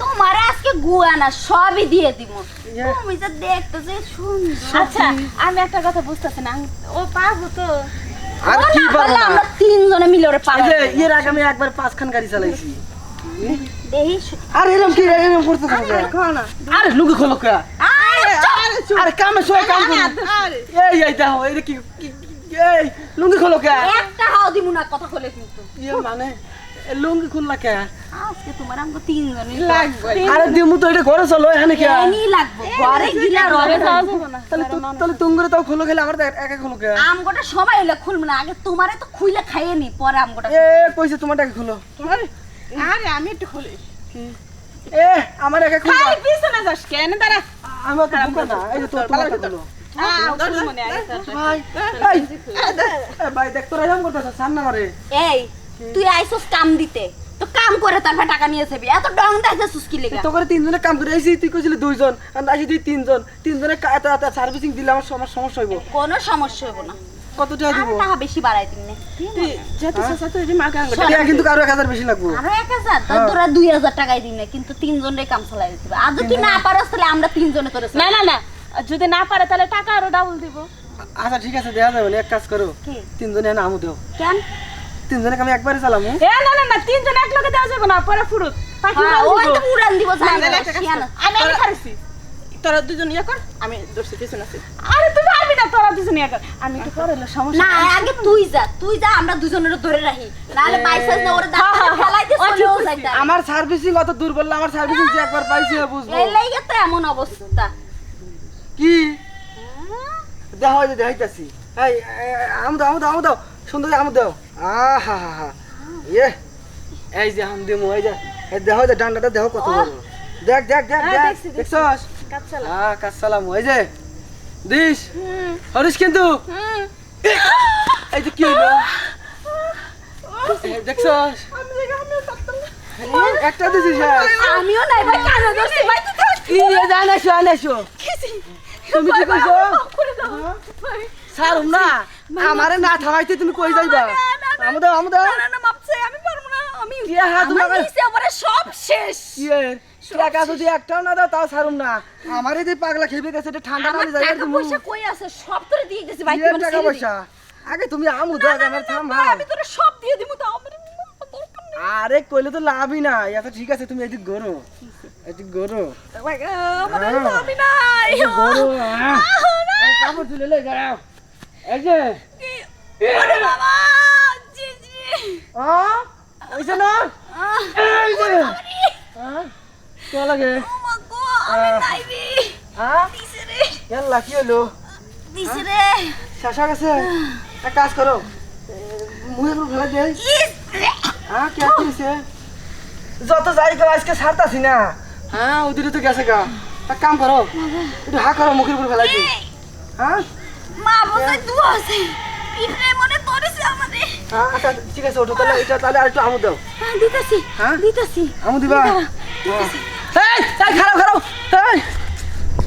তোমারে আজকে গুয়া না সবই দিয়ে দিব। তুমি যা দেখতে যে সুন্দর। আচ্ছা আমি একটা কথা বুঝতেছি না, ও পারবো তো? আর কি পারবো না, আমরা তিনজনে মিলে ওরে পারবো। এই যে এর আগে আমি একবার 5খান গাড়ি চালাইছি। দেহি আর এরকম কি এরকম করতে থাকো না। আরে লুঙ্গি খোলো কে? আরে কামে সবাই কাম করে। এই দেখো এই কি এই লুঙ্গি খোলো কে? একটা হাও দিমু না কথা কইলে কিন্তু। মানে লুঙ্গি খুললা কে? আজকে তোমার আমগো তিনজনে লাগবে। আরে দিমু তো এটা ঘরে চলো এখানে কে? এনি লাগবে ঘরে গিলা রবে যাওয়া যাবে না। তাহলে তুঙ্গরে তাও খোলো খেলে আমার একা খোলো কে? আমগোটা সময় হইলে খুলবো না, আগে তোমারে তো খুইলে খাইয়ে নি পরে আমগোটা। এ কইছে তোমারটা খোলো। আরে আমি একটু খুলি। এ আমার একা খুলবা। খালি পিছনে যাস কেন? দাঁড়া। আমার তো বুকা না, এই যে তোমারটা খোলো। মনে আগে ভাই ভাই দেখ তোরা এরকম করতেছ সামনে মারে। এই তুই আইছস কাম দিতে, তো কাম করে তারপর টাকা নিয়ে যাবি, এত ডং দেখাছিস কি লেগা? তো করে তিনজনে কাম করে আইছি, তুই কইছিলি দুইজন আর আইছি তুই তিনজন, তিনজনে সার্ভিসিং দিলে আমার সমস্যা হইব। কোনো সমস্যা হইব না, কত টাকা দিব? আর টাকা বেশি বাড়াই দিন না। তুই যেতে চাচা তুই যে মাকে আঙ্গুল টাকা কিন্তু আরো 1000 বেশি লাগবে। আরো 1000 তো তোরা 2000 টাকাই দিন না, কিন্তু তিনজনের কাম চালাই দিতে। আর যদি না পারস তাহলে আমরা তিনজনে তোরে না না না, যদি না পারে তাহলে টাকা আরো ডাবল দিব। আচ্ছা ঠিক আছে দেখা যাবে, এক কাজ করো কি? তিনজনে না আমু দাও, কেন? তিনজনে আমি একবারে চালামু। এ না না না, তিনজন এক লগে দেওয়া যাবে না, পরে ফুরুত পাখি হ্যাঁ, উড়াল ওই দিব। তো উড়ান দিব জানি না, না, না, একটা কাজ কর। শিয়ানা। আমি খাইছি, তোরা দুজন ইয়া কর, আমি দর্শি পিছনে আছি। আরে তুই পারবি না, তোরা দুজন ইয়া কর, আমি একটু পরে এলো সমস্যা না নাই। আগে তুই যা আমরা দুজনের ধরে রাখি, নাহলে বাইসাস না ওরে দাঁত ফেলাই দিয়ে চলেও যাইতা। আমার সার্ভিসিং অত দুর্বল না, আমার সার্ভিসিং যে একবার পাইছি বুঝবো। এই লাইগা তো এমন অবস্থা। কি দেখো যে দেখাইতাছি, এই আমু দাও সুন্দর আমু দাও। আহা হা হা ইয়ে এই যে আম দিমু, এই যে এই দেখো যে ডান্ডাটা দেখো কত বড়। দেখ দেখ দেখ হ্যাঁ, দেখ দেখছি, দেখছি। দেখছস? কাচ্চালা। কাসসালাম এই যে দিস হরিস কিন্তু এই যে কি হইলো দেখছস? একটা দিছিস আমিও নাই ভাই, কেন ধরছি ভাই? তুই থাক। কি জানাইছো তুমি কি কইছো? সারুম না আমারে না থামাইতে তুমি কই যাইবা? আমু দাও না না মাপছে, আমি পারবো না। আমি কি হাত আমার লাগাই? নিচে আমারে সব শেষ। ইয়ে টাকা যদি একটাও না দাও তাও ছাড়ুম না। আমারে যে পাগলা খেয়ে গেছে এটা ঠান্ডা আমার নামে যাই টাকা তুমি। পয়সা কই আছে? সব তোরে দিয়ে গেছি ভাই। ইয়ে তুমি টাকা পয়সা আগে তুমি আমু দাও আমার থাম ভাই। আমি তোরে সব দিয়ে দিমু, তাও আমার দরকার নেই। আরে কইলে তো লাভই না। আচ্ছা ঠিক আছে তুমি এদিক গরো, এদিক গরো ভাই আমার আমি নাই। গরো। এই কাপড় তুলে লই দাঁড়াও। এই যে ওরে বাবা জি জি। ওইছে না এই যে কে লাগে মা গো আমি নাই রে। দিছে রে, ইয়াল্লা কি হলো? দিছে রে। শাসা গেছে। এক কাজ করো মুহের উপর ফেলে দেই। ইস রে। কি হইছে? যত যাই গো আজকে ছাড়তাছি না। ওদিকে তো গেছে গা। এক কাম করো একটু হা করো মুখের উপর ফেলাই দিই। মা বসে দুয়া আছে। পিঠে মনে পড়েছে আমারে। আচ্ছা ঠিক আছে ওঠো তাহলে, এটা তাহলে আর একটু আমু দাও। দিতাছি হ্যাঁ? দিতাছি। আমু দিবা? এই খারাপ এই